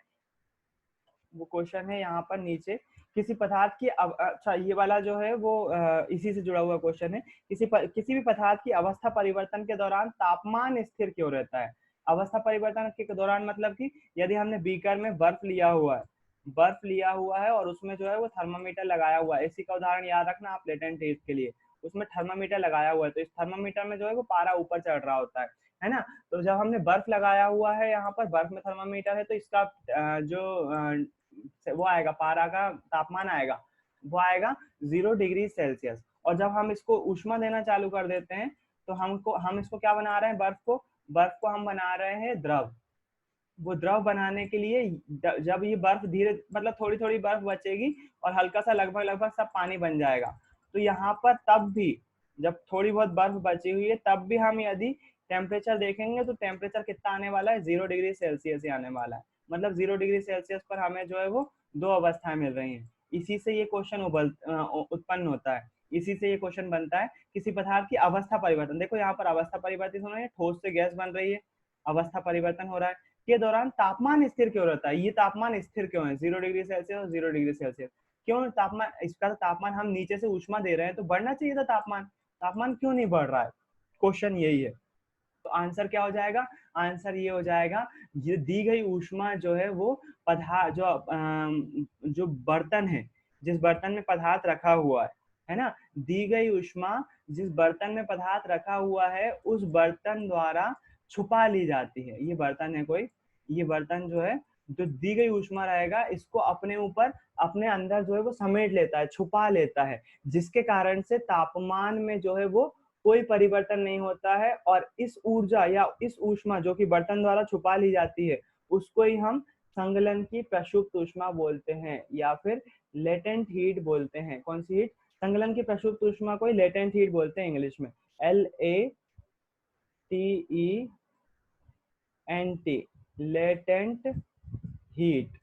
S1: यहाँ पर नीचे। किसी पदार्थ की अच्छा ये वाला जो है वो इसी से जुड़ा हुआ क्वेश्चन है। किसी भी पदार्थ की अवस्था परिवर्तन के दौरान तापमान स्थिर क्यों रहता है? अवस्था परिवर्तन के दौरान मतलब कि यदि हमने बीकर में बर्फ लिया हुआ है और उसमें जो है वो थर्मामीटर लगाया हुआ है, इसी का उदाहरण याद रखना आप लेटेंट हीट के लिए। उसमें थर्मामीटर लगाया हुआ है, तो इस थर्मामीटर में जो है वो पारा ऊपर चढ़ रहा होता है ना? तो जब हमने बर्फ लगाया हुआ है यहाँ पर, बर्फ में थर्मामीटर है, तो इसका जो वो आएगा, पारा का तापमान आएगा, वो आएगा 0 डिग्री सेल्सियस। और जब हम इसको ऊष्मा देना चालू कर देते हैं, तो हम इसको क्या बना रहे हैं? बर्फ को हम बना रहे हैं द्रव। वो द्रव बनाने के लिए जब ये बर्फ धीरे मतलब थोड़ी थोड़ी बर्फ बचेगी और हल्का सा लगभग लगभग सब पानी बन जाएगा, तो यहाँ पर तब भी जब थोड़ी बहुत बर्फ बची हुई है, तब भी हम यदि टेम्परेचर देखेंगे तो टेम्परेचर कितना आने वाला है? 0 डिग्री सेल्सियस ही आने वाला है। मतलब 0 डिग्री सेल्सियस पर हमें जो है वो दो अवस्थाएं मिल रही हैं। इसी से ये क्वेश्चन उत्पन्न होता है, इसी से ये क्वेश्चन बनता है। किसी पदार्थ की अवस्था परिवर्तन, देखो यहाँ पर अवस्था परिवर्तित हो रही है, ठोस से गैस बन रही है, अवस्था परिवर्तन हो रहा है, के दौरान तापमान स्थिर क्यों रहता है? ये तापमान स्थिर क्यों है? 0 डिग्री सेल्सियस और 0 डिग्री सेल्सियस क्यों तापमान? इसका तापमान हम नीचे से ऊष्मा दे रहे हैं तो बढ़ना चाहिए था तापमान, तापमान क्यों नहीं बढ़ रहा है? क्वेश्चन यही है। तो आंसर क्या हो जाएगा? आंसर ये हो जाएगा, ये दी गई ऊष्मा जो है वो पदार्थ जो बर्तन है, जिस बर्तन में पदार्थ रखा हुआ है ना, दी गई ऊष्मा जिस बर्तन में पदार्थ रखा हुआ है उस बर्तन द्वारा छुपा ली जाती है। ये बर्तन है कोई, ये बर्तन जो है, जो दी गई ऊष्मा रहेगा इसको अपने ऊपर, अपने अंदर जो है वो समेट लेता है, छुपा लेता है, जिसके कारण से तापमान में जो है वो कोई परिवर्तन नहीं होता है। और इस ऊर्जा या इस ऊष्मा जो कि बर्तन द्वारा छुपा ली जाती है, उसको ही हम संगलन की प्रसुप्त ऊष्मा बोलते हैं या फिर लेटेंट हीट बोलते हैं। कौन सी हीट? संगलन की प्रसुप्त ऊष्मा को ही लेटेंट हीट बोलते हैं इंग्लिश में, LATENT, latent heat,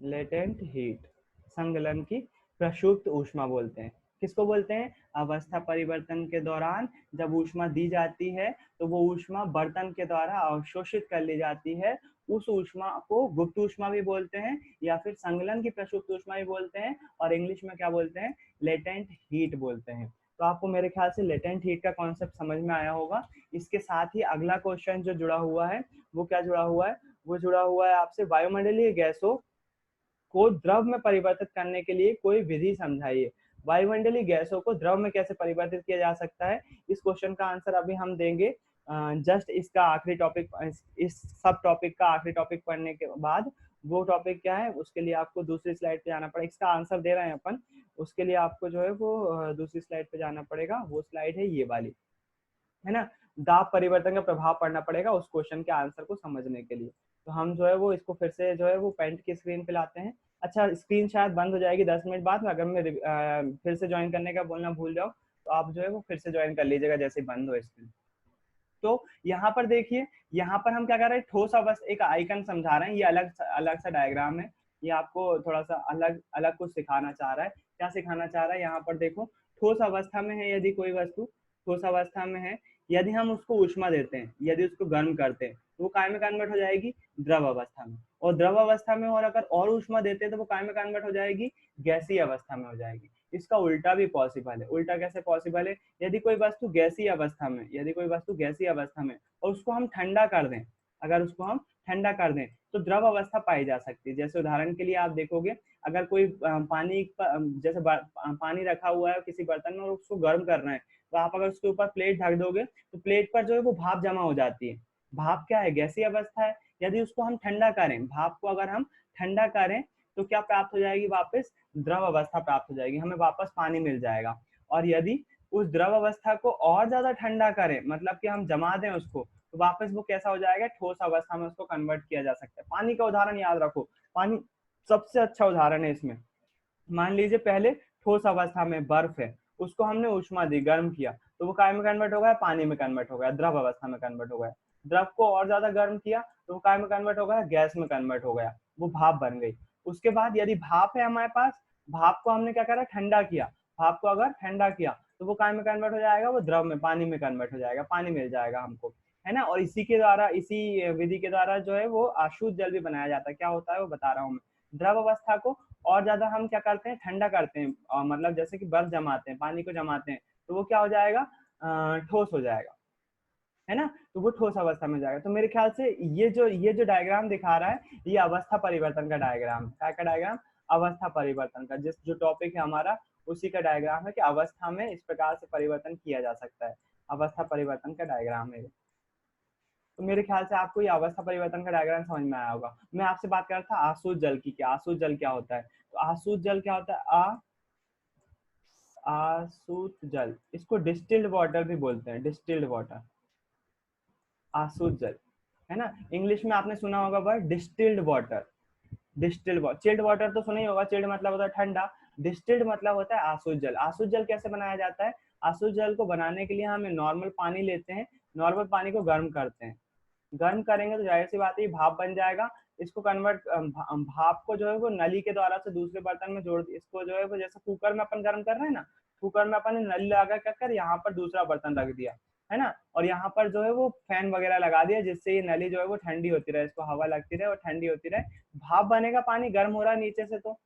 S1: latent heat संगलन की प्रसुप्त ऊष्मा बोलते हैं। किसको बोलते हैं? अवस्था परिवर्तन के दौरान जब ऊष्मा दी जाती है तो वो ऊष्मा बर्तन के द्वारा अवशोषित कर ली जाती है, उस ऊष्मा को गुप्त ऊष्मा भी बोलते हैं या फिर संगलन की प्रसुप्त ऊष्मा भी बोलते हैं, और इंग्लिश में क्या बोलते हैं? लेटेंट हीट बोलते हैं। तो आपको मेरे ख्याल से लेटेंट हीट का कॉन्सेप्ट समझ में आया होगा। इसके साथ ही अगला क्वेश्चन जो जुड़ा हुआ है वो क्या जुड़ा हुआ है? वो जुड़ा हुआ है आपसे वायुमंडलीय गैसों को द्रव में परिवर्तित करने के लिए कोई विधि समझाइए। वायुमंडलीय गैसों को द्रव में कैसे परिवर्तित किया जा सकता है? इस क्वेश्चन का आंसर अभी हम देंगे। जस्ट इसका आखिरी टॉपिक, इस सब टॉपिक का आखिरी टॉपिक पढ़ने के बाद, वो टॉपिक क्या है उसके लिए आपको दूसरी स्लाइड पे जाना पड़ेगा। इसका आंसर दे रहे हैं अपन, उसके लिए आपको जो है वो दूसरी स्लाइड पे जाना पड़ेगा। वो स्लाइड है ये वाली, है ना? दाब परिवर्तन का प्रभाव पड़ना पड़ेगा उस क्वेश्चन के आंसर को समझने के लिए। तो हम जो है वो इसको फिर से जो है वो पेंट की स्क्रीन पे लाते हैं। अच्छा, स्क्रीन शायद बंद हो जाएगी 10 मिनट बाद में, अगर मैं फिर से ज्वाइन करने का बोलना भूल जाओ तो तो आप जो है वो फिर से ज्वाइन कर लीजिएगा जैसे बंद हो स्क्रीन। तो यहाँ पर देखिए, यहाँ पर हम क्या कर रहे हैं, ठोस अवस्था एक आइकन समझा रहे हैं, ये अलग सा डायग्राम है, ये आपको थोड़ा सा अलग अलग कुछ सिखाना चाह रहा है। क्या सिखाना चाह रहा है, यहाँ पर देखो ठोस अवस्था में है यदि कोई वस्तु, ठोस अवस्था में है, यदि हम उसको ऊष्मा देते हैं, यदि उसको गर्म करते हैं तो वो काय में कन्वर्ट हो जाएगी, द्रव अवस्था में। और द्रव अवस्था में और अगर और ऊष्मा देते हैं तो वो काय में कन्वर्ट हो जाएगी, गैसीय अवस्था में हो जाएगी। इसका उल्टा भी पॉसिबल है। उल्टा कैसे पॉसिबल है, यदि कोई वस्तु गैसीय अवस्था में, यदि कोई वस्तु गैसीय अवस्था में और उसको हम ठंडा कर दें, अगर उसको हम ठंडा कर दें तो द्रव अवस्था पाई जा सकती है। जैसे उदाहरण के लिए आप देखोगे, अगर कोई पानी जैसे पानी रखा हुआ है किसी बर्तन में और उसको गर्म कर रहे हैं, तो आप अगर उसके ऊपर प्लेट ढक दोगे तो प्लेट पर जो है वो भाप जमा हो जाती है। भाप क्या है, गैसीय अवस्था है। यदि उसको हम ठंडा करें, भाप को अगर हम ठंडा करें तो क्या प्राप्त हो जाएगी, वापस द्रव अवस्था प्राप्त हो जाएगी, हमें वापस पानी मिल जाएगा। और यदि उस द्रव अवस्था को और ज्यादा ठंडा करें, मतलब कि हम जमा दें उसको, तो वापस वो कैसा हो जाएगा, ठोस अवस्था में उसको कन्वर्ट किया जा सकता है। पानी का उदाहरण याद रखो, पानी सबसे अच्छा उदाहरण है इसमें। मान लीजिए पहले ठोस अवस्था में बर्फ है, उसको हमने ऊष्मा दी, गर्म किया, तो वो काय में कन्वर्ट हो गया, पानी में कन्वर्ट हो गया, द्रव अवस्था में कन्वर्ट हो गया। द्रव को और ज्यादा गर्म किया तो वो काय में कन्वर्ट हो गया, गैस में कन्वर्ट हो गया, वो भाप बन गई। उसके बाद यदि भाप है हमारे पास, भाप को हमने क्या करा, ठंडा किया, भाप को अगर ठंडा किया तो वो काय में कन्वर्ट हो जाएगा, वो द्रव में, पानी में कन्वर्ट हो जाएगा, पानी मिल जाएगा हमको, है ना। और इसी के द्वारा, इसी विधि के द्वारा जो है वो अशुद्ध जल भी बनाया जाता है। क्या होता है वो बता रहा हूँ मैं। द्रव अवस्था को और ज्यादा हम क्या करते हैं, ठंडा करते हैं, मतलब जैसे कि बर्फ जमाते हैं, पानी को जमाते हैं, तो वो क्या हो जाएगा, ठोस हो जाएगा, है ना। तो वो ठोस अवस्था में जाएगा। तो मेरे ख्याल से ये जो डायग्राम दिखा रहा है, ये अवस्था परिवर्तन का डायग्राम है। क्या का डायग्राम, अवस्था परिवर्तन का। जिस जो टॉपिक है हमारा, उसी का डायग्राम है कि अवस्था में इस प्रकार से परिवर्तन किया जा सकता है। अवस्था परिवर्तन का डायग्राम है। तो मेरे ख्याल से आपको ये अवस्था परिवर्तन का डायग्राम समझ में आया होगा। मैं आपसे बात कर रहा था आसुत जल की, क्या आसुत जल क्या होता है। तो आसुत जल क्या होता है, आसुत जल, इसको डिस्टिल्ड वाटर भी बोलते हैं, डिस्टिल्ड वाटर, आसुत जल, है ना। इंग्लिश में आपने सुना होगा word distilled water, distilled water. Chilled water तो सुना ही होगा, चिल्ड मतलब होता है ठंडा, डिस्टिल्ड मतलब होता है आसुत जल। आसुत जल कैसे बनाया जाता है, आसुत जल को बनाने के लिए हमें नॉर्मल पानी लेते हैं, नॉर्मल पानी को गर्म करते हैं, गर्म करेंगे तो जाहिर सी बात है भाप बन जाएगा। इसको कन्वर्ट, भाप को जो है वो नली के द्वारा से दूसरे बर्तन में जोड़, इसको जो है वो जैसे कुकर में अपन गर्म कर रहे हैं ना, कुकर में अपन ने नली लगा कर यहाँ पर दूसरा बर्तन रख दिया, है ना, और यहाँ पर जो है वो फैन वगैरह लगा दिया, जिससे ये नली जो है वो ठंडी होती रहे, इसको हवा लगती रहे और ठंडी होती रहे। भाप बनेगा, पानी गर्म हो रहा है नीचे से, तो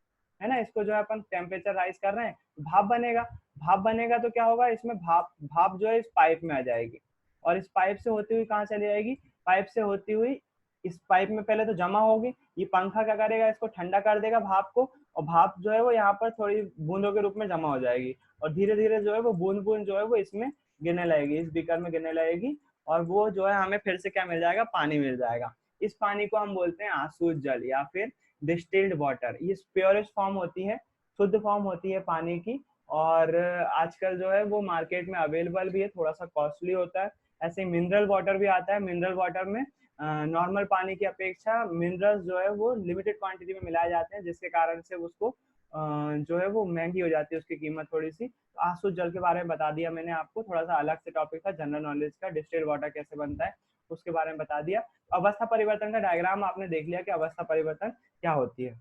S1: है ना, इसको जो है अपन टेम्परेचर राइज कर रहे हैं, भाप बनेगा। भाप बनेगा तो क्या होगा, इसमें भाप भाप जो है इस पाइप में आ जाएगी, और इस पाइप से होती हुई कहाँ चली जाएगी, पाइप से होती हुई इस पाइप में पहले तो जमा होगी, ये पंखा क्या करेगा, इसको ठंडा कर देगा भाप को, और भाप जो है वो यहाँ पर थोड़ी बूंदों के रूप में जमा हो जाएगी, और धीरे धीरे जो है वो बूंद बूंद जो है वो इसमें गिरने लगेगी, इस बीकर में गिरने लगेगी, और वो जो है हमें फिर से क्या मिल जाएगा, पानी मिल जाएगा। इस पानी को हम बोलते हैं आसुत जल या फिर डिस्टिल्ड वाटर। ये प्योरेस्ट फॉर्म होती है, शुद्ध फॉर्म होती है पानी की, और आजकल जो है वो मार्केट में अवेलेबल भी है, थोड़ा सा कॉस्टली होता है। ऐसे मिनरल वाटर भी आता है, मिनरल वाटर में नॉर्मल पानी की अपेक्षा मिनरल्स जो है वो लिमिटेड क्वांटिटी में मिलाए जाते हैं, जिसके कारण से उसको जो है वो महंगी हो जाती है, उसकी कीमत थोड़ी सी। तो आसुत जल के बारे में बता दिया मैंने आपको, थोड़ा सा अलग से टॉपिक था जनरल नॉलेज का, डिस्टिल्ड वाटर कैसे बनता है उसके बारे में बता दिया। अवस्था परिवर्तन का डायग्राम आपने देख लिया कि अवस्था परिवर्तन क्या होती है।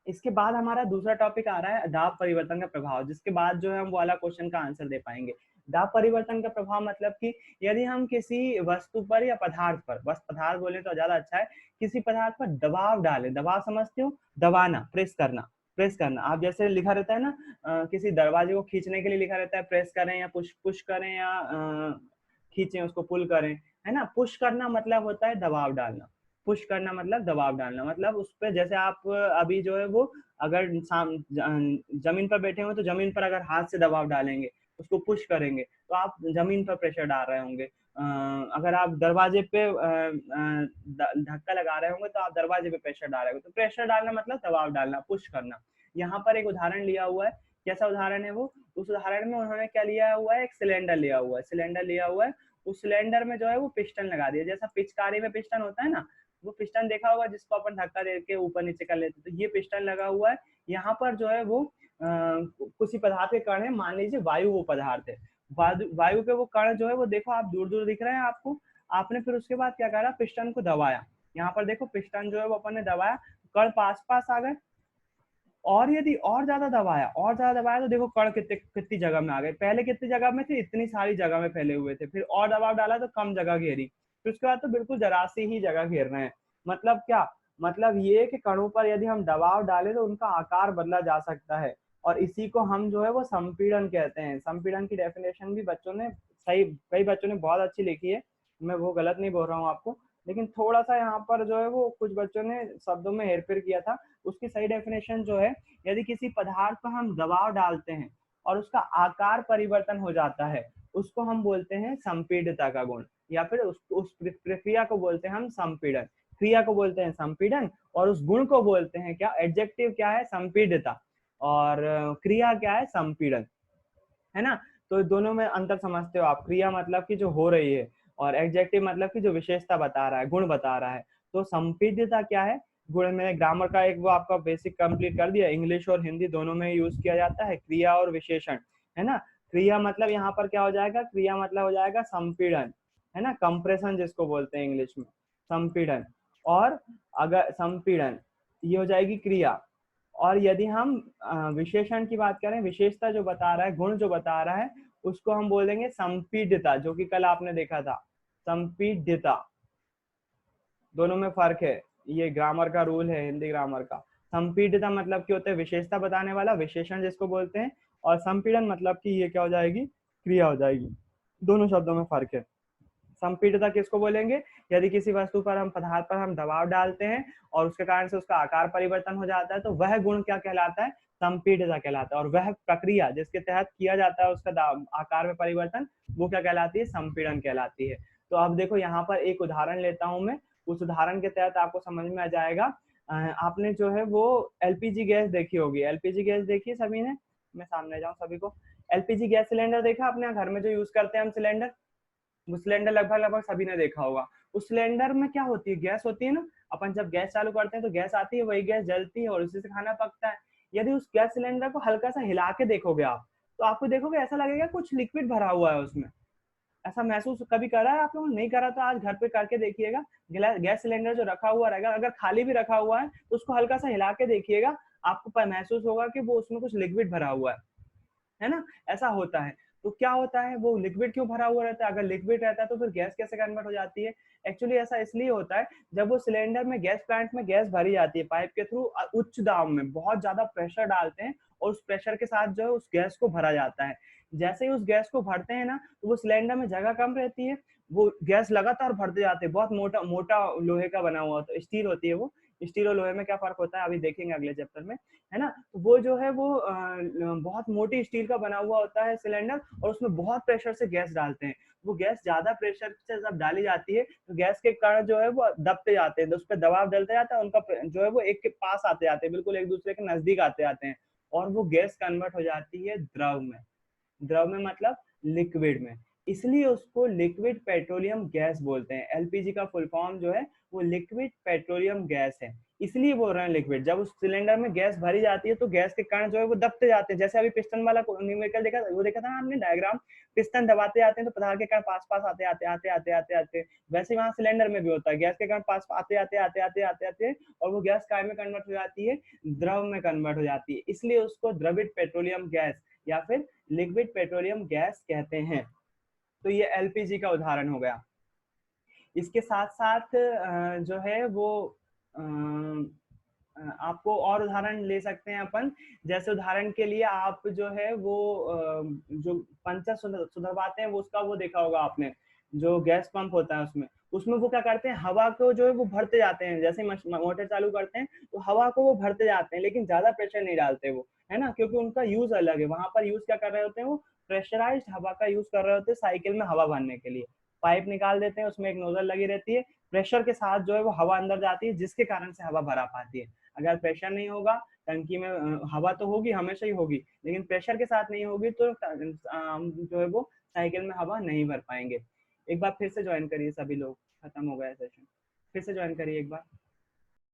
S1: इसके बाद हमारा दूसरा टॉपिक आ रहा है दाब परिवर्तन का प्रभाव, जिसके बाद जो है हम वो वाला क्वेश्चन का आंसर दे पाएंगे। दाब परिवर्तन का प्रभाव मतलब कि यदि हम किसी वस्तु पर या पदार्थ पर, बस पदार्थ बोले तो ज्यादा अच्छा है, किसी पदार्थ पर दबाव डालें, दबाव समझते हो, दबाना, प्रेस करना, प्रेस करना। आप जैसे लिखा रहता है ना, किसी दरवाजे को खींचने के लिए लिखा रहता है प्रेस करें या पुश पुश करें या खींचें, उसको पुल करें, है ना। पुश करना मतलब होता है दबाव डालना, पुश करना मतलब दबाव डालना, मतलब उस पर जैसे आप अभी जो है वो अगर जमीन पर बैठे हो तो जमीन पर अगर हाथ से दबाव डालेंगे, उसको पुश करेंगे, तो आप जमीन पर प्रेशर डाल रहे होंगे। अगर आप दरवाजे पे धक्का लगा रहे होंगे तो आप दरवाजे पे प्रेशर डाल रहे हो। तो प्रेशर डालना मतलब दबाव डालना, पुश करना। यहाँ पर एक उदाहरण लिया हुआ है, कैसा उदाहरण है वो, उस उदाहरण में उन्होंने क्या लिया हुआ है, एक सिलेंडर लिया हुआ है, सिलेंडर लिया हुआ है, उस सिलेंडर में जो है वो पिस्टन लगा दिया, जैसा पिचकारी में पिस्टन होता है ना, वो पिस्टन देखा होगा जिसको अपन धक्का दे के ऊपर नीचे कर लेते, तो ये पिस्टन लगा हुआ है। यहाँ पर जो है वो किसी पदार्थ के कण है, मान लीजिए वायु वो पदार्थ है, वायु के वो कण जो है वो देखो आप दूर दूर दिख रहे हैं आपको। आपने फिर उसके बाद क्या करा, पिस्टन को दबाया, यहाँ पर देखो पिस्टन जो है वो अपन ने दबाया, कण पास पास आ गए। और यदि और ज्यादा दबाया तो देखो कण कितने कितनी जगह में आ गए। पहले कितनी जगह में थे, इतनी सारी जगह में फैले हुए थे, फिर और दबाव डाला तो कम जगह घेरी, फिर उसके बाद तो बिल्कुल जरा सी ही जगह घेर रहे हैं। मतलब क्या, मतलब ये कि कणों पर यदि हम दबाव डालें तो उनका आकार बदला जा सकता है, और इसी को हम जो है वो संपीड़न कहते हैं। संपीड़न की डेफिनेशन भी बच्चों ने सही, कई बच्चों ने बहुत अच्छी लिखी है, मैं वो गलत नहीं बोल रहा हूँ आपको, लेकिन थोड़ा सा यहाँ पर जो है वो कुछ बच्चों ने शब्दों में हेरफेर किया था। उसकी सही डेफिनेशन जो है, यदि किसी पदार्थ पर हम दबाव डालते हैं और उसका आकार परिवर्तन हो जाता है, उसको हम बोलते हैं संपीड़ितता का गुण, या फिर उस प्रक्रिया को बोलते हैं हम संपीड़न। क्रिया को बोलते हैं संपीड़न, और उस गुण को बोलते हैं क्या, एडजेक्टिव क्या है, संपीड़ितता, और क्रिया क्या है, संपीड़न, है ना। तो दोनों में अंतर समझते हो आप, क्रिया मतलब कि जो हो रही है, और एडजेक्टिव मतलब कि जो विशेषता बता रहा है, गुण बता रहा है। तो संपीड्यता क्या है, गुण में ग्रामर का एक वो आपका बेसिक कंप्लीट कर दिया, इंग्लिश और हिंदी दोनों में यूज किया जाता है, क्रिया और विशेषण, है ना। क्रिया मतलब यहाँ पर क्या हो जाएगा, क्रिया मतलब हो जाएगा संपीड़न, है ना, कंप्रेशन जिसको बोलते हैं इंग्लिश में, संपीड़न। और अगर संपीड़न ये हो जाएगी क्रिया, और यदि हम विशेषण की बात करें, विशेषता जो बता रहा है, गुण जो बता रहा है, उसको हम बोलेंगे संपीड्यता, जो कि कल आपने देखा था, संपीड्यता। दोनों में फर्क है, ये ग्रामर का रूल है, हिंदी ग्रामर का। संपीड्यता मतलब कि होता है विशेषता बताने वाला, विशेषण जिसको बोलते हैं, और संपीड़न मतलब कि ये क्या हो जाएगी, क्रिया हो जाएगी। दोनों शब्दों में फर्क है। संपीड़ितता किसको बोलेंगे, यदि किसी वस्तु पर हम पदार्थ पर हम दबाव डालते हैं और उसके कारण से उसका आकार परिवर्तन हो जाता है, तो वह गुण क्या कहलाता है, संपीड़ितता कहलाता है। और वह प्रक्रिया जिसके तहत किया जाता है उसका आकार में परिवर्तन, वो क्या कहलाती है, संपीड़न कहलाती है। तो अब देखो यहाँ पर एक उदाहरण लेता हूं मैं, उस उदाहरण के तहत आपको समझ में आ जाएगा। आपने जो है वो एलपीजी गैस देखी होगी, एलपीजी गैस देखी है सभी ने, मैं सामने जाऊं सभी को। एलपीजी गैस सिलेंडर देखा अपने घर में जो यूज करते हैं हम सिलेंडर, वो सिलेंडर लगभग लगभग सभी ने देखा होगा। उस सिलेंडर में क्या होती है, गैस होती है ना, अपन जब गैस चालू करते हैं तो गैस आती है, वही गैस जलती है और उसी से खाना पकता है। यदि उस गैस सिलेंडर को हल्का सा हिला के देखोगे आप, तो आपको देखोगे ऐसा लगेगा कुछ लिक्विड भरा हुआ है उसमें। ऐसा महसूस कभी करा है आप लोगों ने, नहीं करा तो आज घर पे करके देखिएगा। गैस सिलेंडर जो रखा हुआ रहेगा, अगर खाली भी रखा हुआ है तो उसको हल्का सा हिला के देखिएगा, आपको महसूस होगा कि वो उसमें कुछ लिक्विड भरा हुआ है ना। ऐसा होता है। तो क्या होता है, वो लिक्विड क्यों भरा हुआ रहता है, अगर लिक्विड रहता है तो फिर गैस कैसे कन्वर्ट हो जाती है। एक्चुअली ऐसा इसलिए होता है, जब वो सिलेंडर में गैस प्लांट में गैस भरी जाती है पाइप के थ्रू, उच्च दाब में बहुत ज्यादा प्रेशर डालते हैं, और उस प्रेशर के साथ जो है उस गैस को भरा जाता है। जैसे ही उस गैस को भरते हैं ना, तो वो सिलेंडर में जगह कम रहती है, वो गैस लगातार भरते जाते हैं। बहुत मोटा मोटा लोहे का बना हुआ, तो स्टील होती है वो। स्टील और लोहे में क्या फर्क होता है अभी देखेंगे अगले चैप्टर में, है ना। तो वो जो है वो बहुत मोटी स्टील का बना हुआ होता है सिलेंडर, और उसमें बहुत प्रेशर से गैस डालते हैं। वो गैस ज्यादा प्रेशर से जब डाली जाती है तो गैस के कण जो है वो दबते जाते हैं, तो उस पर दबाव डलता जाता है, उनका जो है वो एक के पास आते जाते हैं, बिल्कुल एक दूसरे के नजदीक आते जाते हैं, और वो गैस कन्वर्ट हो जाती है द्रव में। द्रव में मतलब लिक्विड में, इसलिए उसको लिक्विड पेट्रोलियम गैस बोलते हैं। एलपीजी का फुल फॉर्म जो है वो लिक्विड पेट्रोलियम गैस है, इसलिए बोल रहे हैं लिक्विड। जब उस सिलेंडर में गैस भरी जाती है तो गैस के कण जो है वो दबते जाते हैं, जैसे अभी पिस्टन वाला न्यूमेरिकल देखा, वो देखा था ना आपने डायग्राम, पिस्टन दबाते जाते हैं तो पदार्थ के कण पास पास आते आते आते आते आते आते, वैसे वहां सिलेंडर में भी होता है, गैस के कण पास आते आते आते आते आते आते, और वो गैस काय में कन्वर्ट हो जाती है, द्रव में कन्वर्ट हो जाती है, इसलिए उसको द्रवित पेट्रोलियम गैस या फिर लिक्विड पेट्रोलियम गैस कहते हैं। तो ये एलपीजी का उदाहरण हो गया। इसके साथ साथ जो है वो आपको और उदाहरण ले सकते हैं अपन। जैसे उदाहरण के लिए आप जो है वो जो पंचर सुधरवाते हैं, वो उसका वो देखा होगा आपने, जो गैस पंप होता है उसमें, उसमें वो क्या करते हैं, हवा को जो है वो भरते जाते हैं, जैसे मोटर चालू करते हैं तो हवा को वो भरते जाते हैं, लेकिन ज्यादा प्रेशर नहीं डालते वो, है ना, क्योंकि उनका यूज अलग है। वहां पर यूज क्या कर रहे होते हैं, वो प्रेशराइज्ड हवा का यूज कर रहे होते हैं साइकिल में हवा भरने के लिए। पाइप निकाल देते हैं, उसमें एक नोजल लगी रहती है, प्रेशर के साथ जो है वो हवा अंदर जाती है, जिसके कारण से हवा भरा पाती है। अगर प्रेशर नहीं होगा टंकी में, हवा तो होगी हमेशा ही होगी, लेकिन प्रेशर के साथ नहीं होगी तो जो है वो साइकिल में हवा नहीं भर पाएंगे। एक बार फिर से ज्वाइन करिए सभी लोग, खत्म हो गया सेशन, फिर से ज्वाइन करिए एक बार।